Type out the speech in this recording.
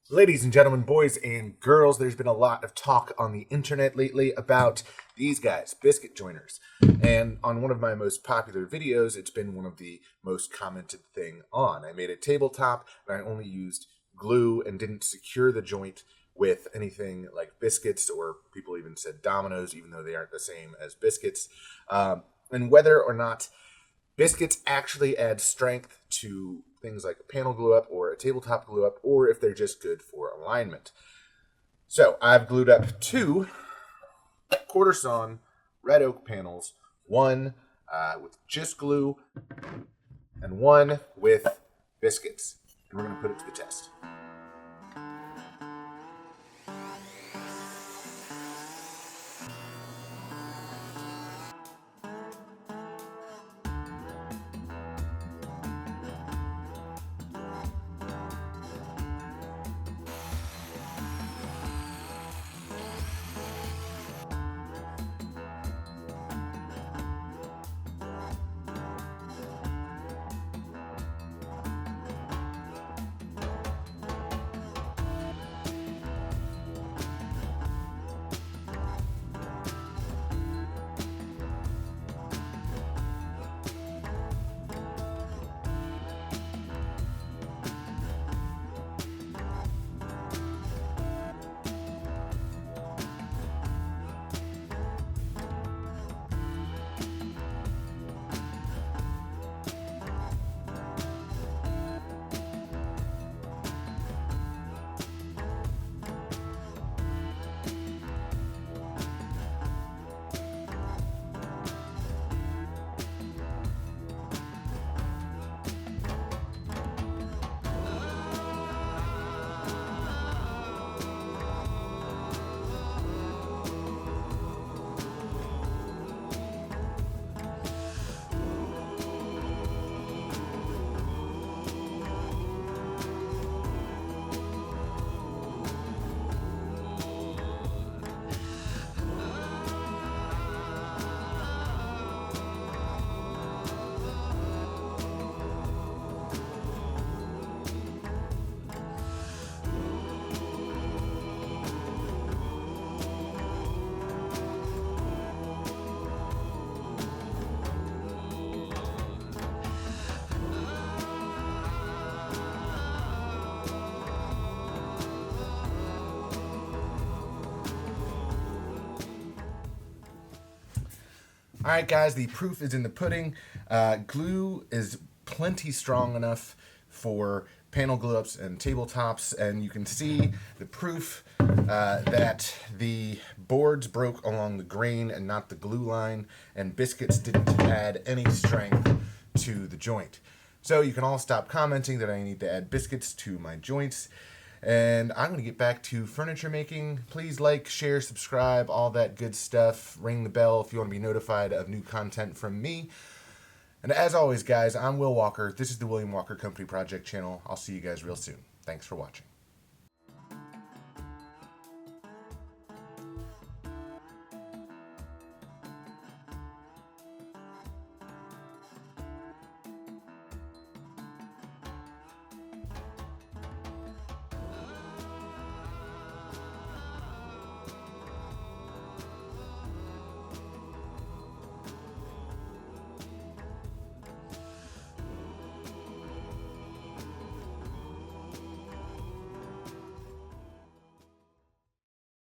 Ladies and gentlemen, boys and girls, there's been a lot of talk on the internet lately about these guys, Biscuit Joiners. And on one of my most popular videos, it's been one of the most commented thing on. I made a tabletop and I only used glue and didn't secure the joint with anything like biscuits, or people even said dominoes, even though they aren't the same as biscuits. And whether or not biscuits actually add strength to things like a panel glue up or a tabletop glue up, or if they're just good for alignment. So I've glued up two quarter sawn red oak panels, one with just glue and one with biscuits. And we're going to put it to the test. All right, guys, the proof is in the pudding. Glue is plenty strong enough for panel glue ups and tabletops, and you can see the proof that the boards broke along the grain and not the glue line, and biscuits didn't add any strength to the joint. So you can all stop commenting that I need to add biscuits to my joints. And I'm going to get back to furniture making. Please like, share, subscribe, all that good stuff. Ring the bell if you want to be notified of new content from me. And as always, guys, I'm Will Walker. This is the William Walker Company Project channel. I'll see you guys real soon. Thanks for watching.